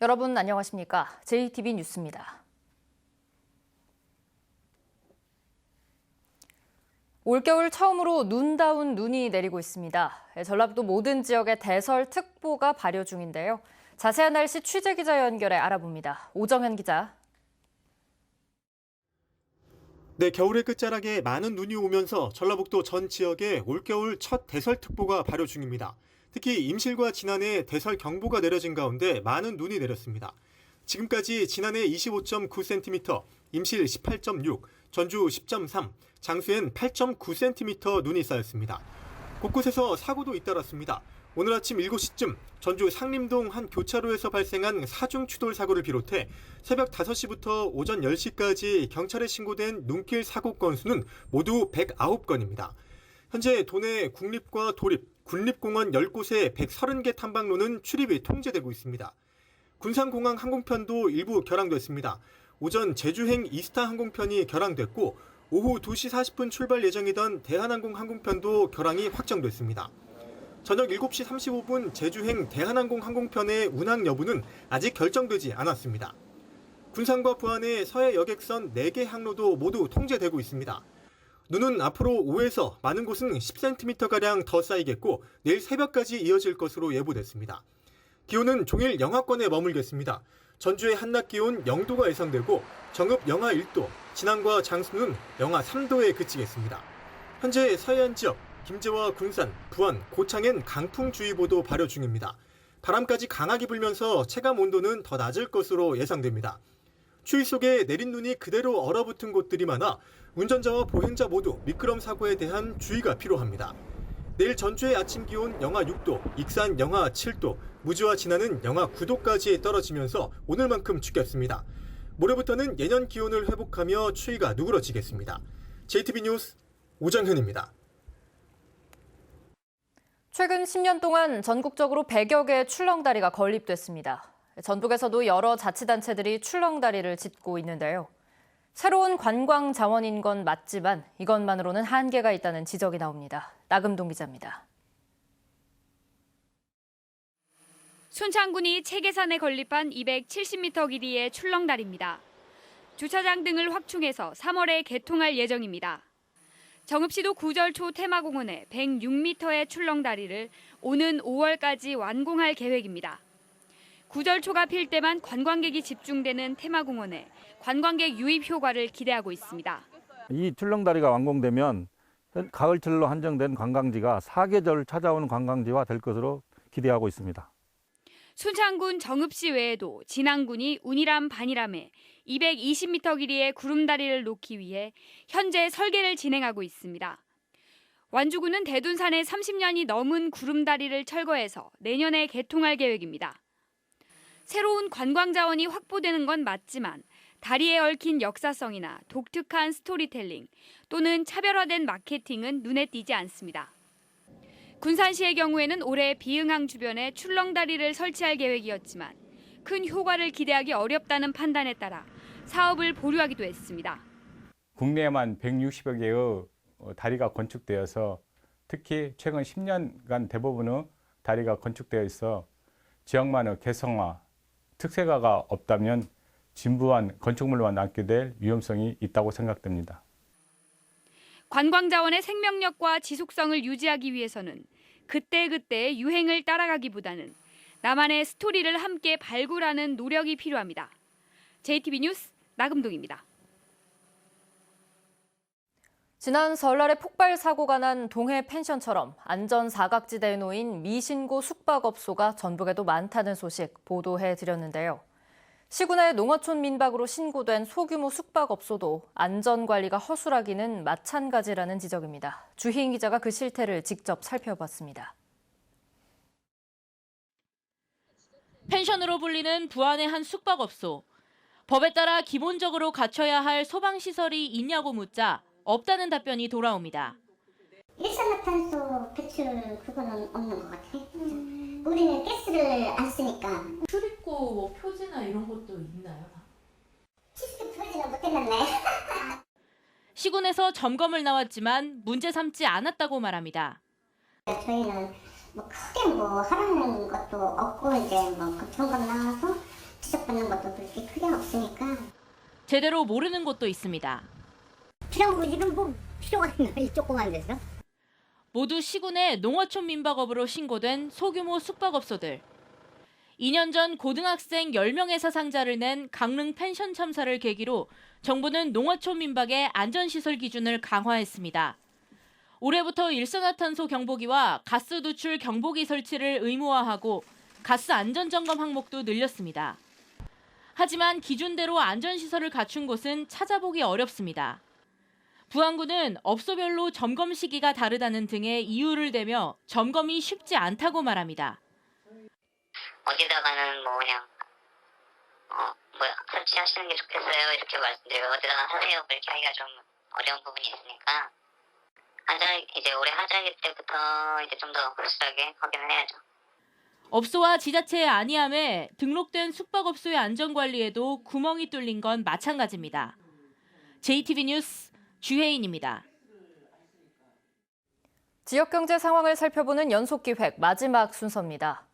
여러분 안녕하십니까? JTB 뉴스입니다. 올겨울 처음으로 눈다운 눈이 내리고 있습니다. 전라북도 모든 지역에 대설특보가 발효 중인데요. 자세한 날씨 취재기자 연결해 알아봅니다. 오정현 기자. 네, 겨울의 끝자락에 많은 눈이 오면서 전라북도 전 지역에 올겨울 첫 대설특보가 발효 중입니다. 특히 임실과 진안에 대설경보가 내려진 가운데 많은 눈이 내렸습니다. 지금까지 진안에 25.9cm, 임실 18.6, 전주 10.3, 장수엔 8.9cm 눈이 쌓였습니다. 곳곳에서 사고도 잇따랐습니다. 오늘 아침 7시쯤 전주 상림동 한 교차로에서 발생한 사중 추돌 사고를 비롯해 새벽 5시부터 오전 10시까지 경찰에 신고된 눈길 사고 건수는 모두 109건입니다. 현재 도내 국립과 도립, 군립공원 10곳에 130개 탐방로는 출입이 통제되고 있습니다. 군산공항 항공편도 일부 결항됐습니다. 오전 제주행 이스타 항공편이 결항됐고 오후 2시 40분 출발 예정이던 대한항공 항공편도 결항이 확정됐습니다. 저녁 7시 35분 제주행 대한항공 항공편의 운항 여부는 아직 결정되지 않았습니다. 군산과 부안의 서해 여객선 4개 항로도 모두 통제되고 있습니다. 눈은 앞으로 5에서 많은 곳은 10cm가량 더 쌓이겠고 내일 새벽까지 이어질 것으로 예보됐습니다. 기온은 종일 영하권에 머물겠습니다. 전주의 한낮 기온 0도가 예상되고 정읍 영하 1도, 진안과 장수는 영하 3도에 그치겠습니다. 현재 서해안 지역, 김제와 군산, 부안, 고창엔 강풍주의보도 발효 중입니다. 바람까지 강하게 불면서 체감 온도는 더 낮을 것으로 예상됩니다. 추위 속에 내린 눈이 그대로 얼어붙은 곳들이 많아 운전자와 보행자 모두 미끄럼 사고에 대한 주의가 필요합니다. 내일 전주의 아침 기온 영하 6도, 익산 영하 7도, 무주와 진안은 영하 9도까지 떨어지면서 오늘만큼 춥겠습니다. 모레부터는 예년 기온을 회복하며 추위가 누그러지겠습니다. JTB 뉴스 오정현입니다. 최근 10년 동안 전국적으로 100여 개의 출렁다리가 건립됐습니다. 전북에서도 여러 자치단체들이 출렁다리를 짓고 있는데요. 새로운 관광 자원인 건 맞지만 이것만으로는 한계가 있다는 지적이 나옵니다. 나금동 기자입니다. 순창군이 체계산에 건립한 270m 길이의 출렁다리입니다. 주차장 등을 확충해서 3월에 개통할 예정입니다. 정읍시도 구절초 테마공원에 106m의 출렁다리를 오는 5월까지 완공할 계획입니다. 구절초가 필 때만 관광객이 집중되는 테마공원에 관광객 유입 효과를 기대하고 있습니다. 이 출렁다리가 완공되면 가을철로 한정된 관광지가 사계절 찾아오는 관광지화 될 것으로 기대하고 있습니다. 순창군 정읍시 외에도 진안군이 운이람 반이람에 220m 길이의 구름다리를 놓기 위해 현재 설계를 진행하고 있습니다. 완주군은 대둔산에 30년이 넘은 구름다리를 철거해서 내년에 개통할 계획입니다. 새로운 관광 자원이 확보되는 건 맞지만 다리에 얽힌 역사성이나 독특한 스토리텔링 또는 차별화된 마케팅은 눈에 띄지 않습니다. 군산시의 경우에는 올해 비흥항 주변에 출렁다리를 설치할 계획이었지만 큰 효과를 기대하기 어렵다는 판단에 따라 사업을 보류하기도 했습니다. 국내에만 160여 개의 다리가 건축되어서 특히 최근 10년간 대부분의 다리가 건축되어 있어 지역만의 개성화, 특색화가 없다면 진부한 건축물만 남게 될 위험성이 있다고 생각됩니다. 관광 자원의 생명력과 지속성을 유지하기 위해서는 그때그때의 유행을 따라가기보다는 나만의 스토리를 함께 발굴하는 노력이 필요합니다. JTB 뉴스 나금동입니다. 지난 설날에 폭발 사고가 난 동해 펜션처럼 안전 사각지대에 놓인 미신고 숙박업소가 전북에도 많다는 소식 보도해드렸는데요. 시군의 농어촌 민박으로 신고된 소규모 숙박업소도 안전관리가 허술하기는 마찬가지라는 지적입니다. 주희인 기자가 그 실태를 직접 살펴봤습니다. 펜션으로 불리는 부안의 한 숙박업소. 법에 따라 기본적으로 갖춰야 할 소방시설이 있냐고 묻자 없다는 답변이 돌아옵니다. 일산화탄소 배출 그거는 없는 것 같아. 우리는 가스를 안 쓰니까. 출입구 뭐 표지나 이런 것도 있나요? 시스템 표지는 못 해놨네. 시군에서 점검을 나왔지만 문제 삼지 않았다고 말합니다. 저희는 뭐 크게 뭐 하라는 것도 없고 이제 뭐 그 점검 나와서 지적받는 것도 그렇게 크게 없으니까. 제대로 모르는 곳도 있습니다. 필요한 거 지금 뭐 필요가 있나 이 조그만 데서. 모두 시군의 농어촌 민박업으로 신고된 소규모 숙박업소들. 2년 전 고등학생 10명의 상자를 낸 강릉 펜션 참사를 계기로 정부는 농어촌 민박의 안전시설 기준을 강화했습니다. 올해부터 일산화탄소 경보기와 가스 누출 경보기 설치를 의무화하고 가스 안전점검 항목도 늘렸습니다. 하지만 기준대로 안전시설을 갖춘 곳은 찾아보기 어렵습니다. 부안군은 업소별로 점검 시기가 다르다는 등의 이유를 대며 점검이 쉽지 않다고 말합니다. 어디다가는 뭐 그냥 설치하시는 게 좋겠어요 이렇게 말씀드리고 어디다가 하세요 그렇게 하기가 좀 어려운 부분이 있으니까 이제 올해 하자기 때부터 이제 좀 더 확실하게 확인을 해야죠. 업소와 지자체의 안이함에 등록된 숙박업소의 안전관리에도 구멍이 뚫린 건 마찬가지입니다. JTB 뉴스 주혜인입니다. 지역경제 상황을 살펴보는 연속기획 마지막 순서입니다.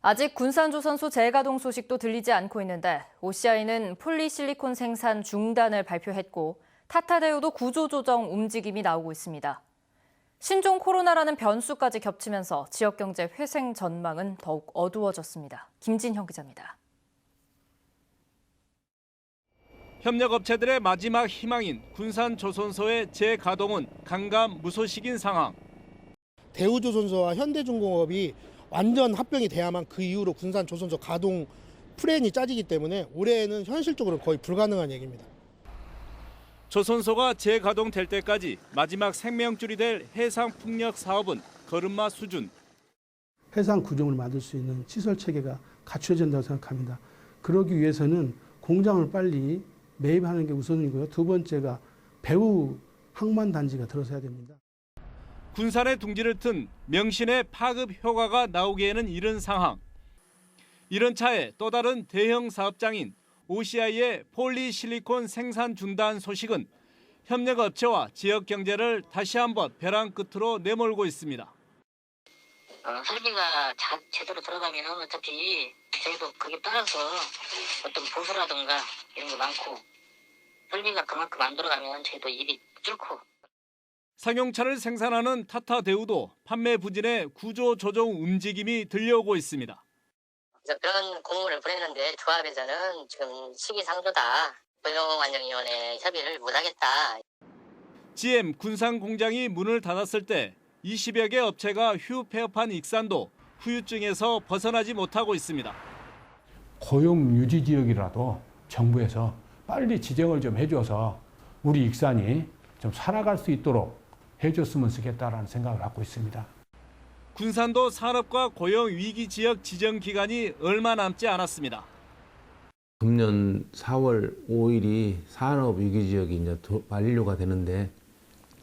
아직 군산조선소 재가동 소식도 들리지 않고 있는데 OCI는 폴리실리콘 생산 중단을 발표했고 타타대우도 구조조정 움직임이 나오고 있습니다. 신종 코로나라는 변수까지 겹치면서 지역경제 회생 전망은 더욱 어두워졌습니다. 김진형 기자입니다. 협력업체들의 마지막 희망인 군산조선소의 재가동은 강감무소식인 상황. 대우조선소와 현대중공업이 완전 합병이 돼야만 그 이후로 군산조선소 가동 플랜이 짜지기 때문에 올해는 현실적으로 거의 불가능한 얘기입니다. 조선소가 재가동될 때까지 마지막 생명줄이 될 해상풍력 사업은 걸음마 수준. 해상 구조물 만들 수 있는 시설 체계가 갖춰야 된다고 생각합니다. 그러기 위해서는 공장을 빨리 매입하는 게 우선이고요. 두 번째가 배후 항만단지가 들어서야 됩니다. 군산의 둥지를 튼 명신의 파급 효과가 나오기에는 이른 상황. 이런 차에 또 다른 대형 사업장인 OCI의 폴리실리콘 생산 중단 소식은 협력업체와 지역 경제를 다시 한번 벼랑 끝으로 내몰고 있습니다. 설비가 제대로 들어가면 어차피 저희도 그게 따라서 어떤 보수라든가 이런 게 많고 설비가 그만큼 안 들어가면 저희도 일이 줄고. 상용차를 생산하는 타타대우도 판매 부진에 구조 조정 움직임이 들려오고 있습니다. 그런 공문을 보냈는데 조합에서는 지금 시기상조다. 고용안정위원회 협의를 못하겠다. GM 군산 공장이 문을 닫았을 때 20여 개 업체가 휴 폐업한 익산도 후유증에서 벗어나지 못하고 있습니다. 고용 유지 지역이라도 정부에서 빨리 지정을 좀 해줘서 우리 익산이 좀 살아갈 수 있도록 해줬으면 좋겠다라는 생각을 갖고 있습니다. 군산도 산업과 고용 위기 지역 지정 기간이 얼마 남지 않았습니다. 금년 4월 5일이 산업 위기 지역이 이제 만료가 되는데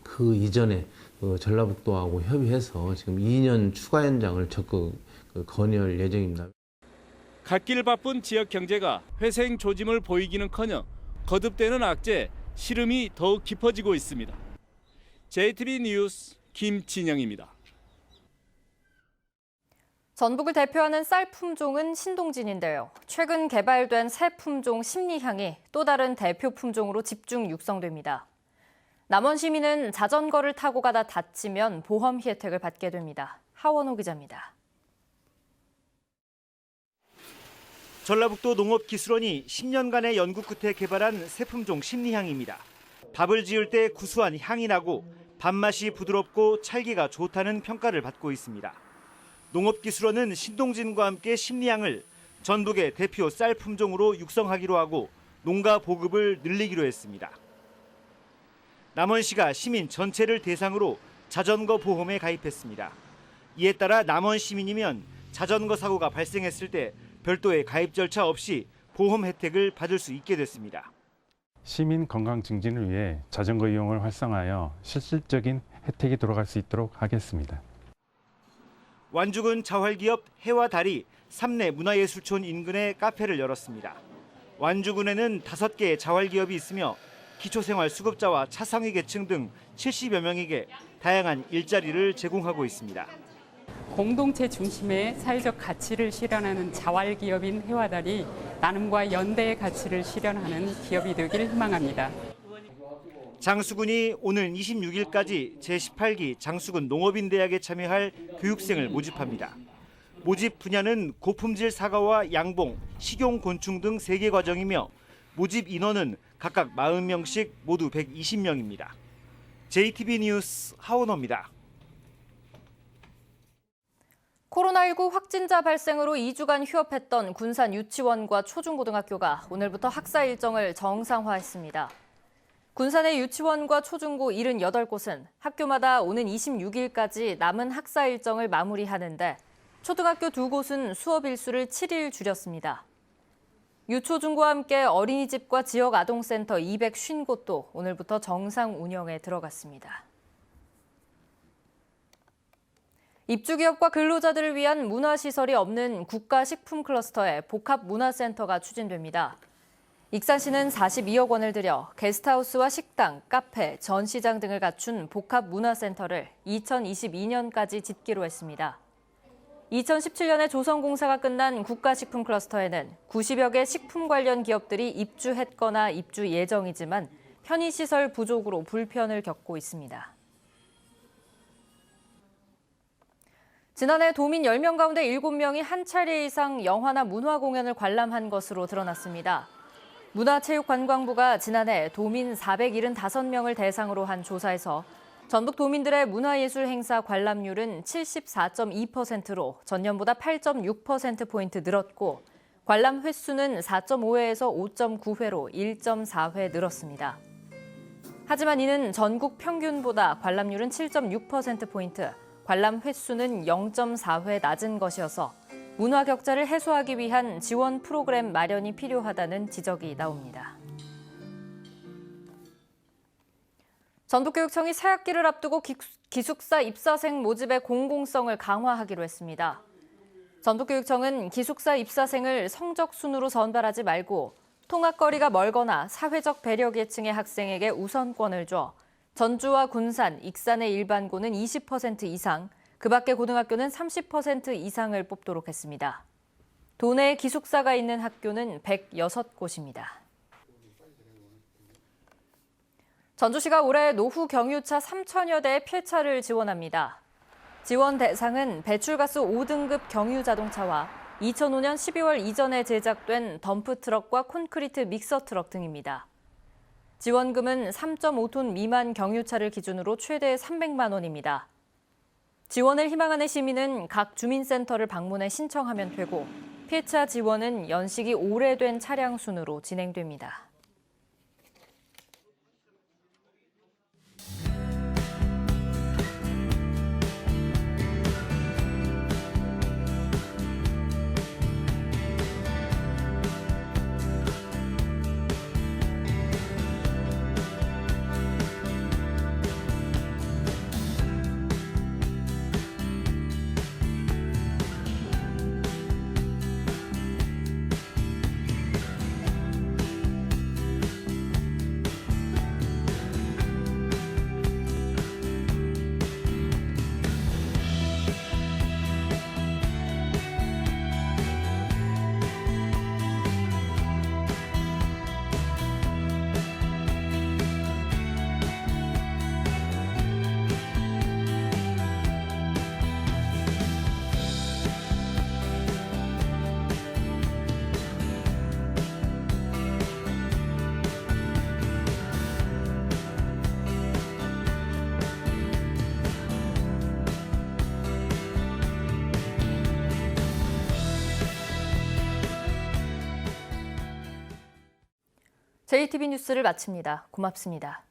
그 이전에 전라북도하고 협의해서 지금 2년 추가 연장을 적극 건의할 예정입니다. 갓길 바쁜 지역 경제가 회생 조짐을 보이기는커녕 거듭되는 악재, 시름이 더욱 깊어지고 있습니다. JTB 뉴스 김진영입니다. 전북을 대표하는 쌀 품종은 신동진인데요. 최근 개발된 새 품종 심리향이 또 다른 대표 품종으로 집중 육성됩니다. 남원 시민은 자전거를 타고 가다 다치면 보험 혜택을 받게 됩니다. 하원호 기자입니다. 전라북도 농업기술원이 10년간의 연구 끝에 개발한 새 품종 심리향입니다. 밥을 지을 때 구수한 향이 나고 밥맛이 부드럽고 찰기가 좋다는 평가를 받고 있습니다. 농업기술원은 신동진과 함께 심리향을 전북의 대표 쌀 품종으로 육성하기로 하고 농가 보급을 늘리기로 했습니다. 남원시가 시민 전체를 대상으로 자전거 보험에 가입했습니다. 이에 따라 남원 시민이면 자전거 사고가 발생했을 때 별도의 가입 절차 없이 보험 혜택을 받을 수 있게 됐습니다. 시민 건강 증진을 위해 자전거 이용을 활성화하여 실질적인 혜택이 돌아갈 수 있도록 하겠습니다. 완주군 자활기업 해와 달이 삼내 문화예술촌 인근에 카페를 열었습니다. 완주군에는 5개의 자활기업이 있으며 기초생활 수급자와 차상위 계층 등 70여 명에게 다양한 일자리를 제공하고 있습니다. 공동체 중심의 사회적 가치를 실현하는 자활기업인 해와달이 나눔과 연대의 가치를 실현하는 기업이 되길 희망합니다. 장수군이 오늘 26일까지 제18기 장수군 농업인대학에 참여할 교육생을 모집합니다. 모집 분야는 고품질 사과와 양봉, 식용 곤충 등 3개 과정이며 모집 인원은 각각 40명씩 모두 120명입니다. JTB 뉴스 하원호입니다. 코로나19 확진자 발생으로 2주간 휴업했던 군산 유치원과 초중고등학교가 오늘부터 학사 일정을 정상화했습니다. 군산의 유치원과 초중고 78곳은 학교마다 오는 26일까지 남은 학사 일정을 마무리하는데 초등학교 2곳은 수업 일수를 7일 줄였습니다. 유초중고와 함께 어린이집과 지역 아동센터 250곳도 오늘부터 정상 운영에 들어갔습니다. 입주기업과 근로자들을 위한 문화시설이 없는 국가식품 클러스터의 복합문화센터가 추진됩니다. 익산시는 42억 원을 들여 게스트하우스와 식당, 카페, 전시장 등을 갖춘 복합문화센터를 2022년까지 짓기로 했습니다. 2017년에 조선공사가 끝난 국가식품 클러스터에는 90여 개 식품 관련 기업들이 입주했거나 입주 예정이지만 편의시설 부족으로 불편을 겪고 있습니다. 지난해 도민 10명 가운데 7명이 한 차례 이상 영화나 문화 공연을 관람한 것으로 드러났습니다. 문화체육관광부가 지난해 도민 475명을 대상으로 한 조사에서 전북 도민들의 문화예술 행사 관람률은 74.2%로 전년보다 8.6%포인트 늘었고 관람 횟수는 4.5회에서 5.9회로 1.4회 늘었습니다. 하지만 이는 전국 평균보다 관람률은 7.6%포인트, 관람 횟수는 0.4회 낮은 것이어서 문화 격차를 해소하기 위한 지원 프로그램 마련이 필요하다는 지적이 나옵니다. 전북교육청이 새학기를 앞두고 기숙사 입사생 모집의 공공성을 강화하기로 했습니다. 전북교육청은 기숙사 입사생을 성적 순으로 선발하지 말고 통학거리가 멀거나 사회적 배려 계층의 학생에게 우선권을 줘 전주와 군산, 익산의 일반고는 20% 이상, 그 밖의 고등학교는 30% 이상을 뽑도록 했습니다. 도내에 기숙사가 있는 학교는 106곳입니다. 전주시가 올해 노후 경유차 3천여 대의 폐차를 지원합니다. 지원 대상은 배출가스 5등급 경유 자동차와 2005년 12월 이전에 제작된 덤프트럭과 콘크리트 믹서트럭 등입니다. 지원금은 3.5톤 미만 경유차를 기준으로 최대 300만 원입니다. 지원을 희망하는 시민은 각 주민센터를 방문해 신청하면 되고 폐차 지원은 연식이 오래된 차량 순으로 진행됩니다. JTB 뉴스를 마칩니다. 고맙습니다.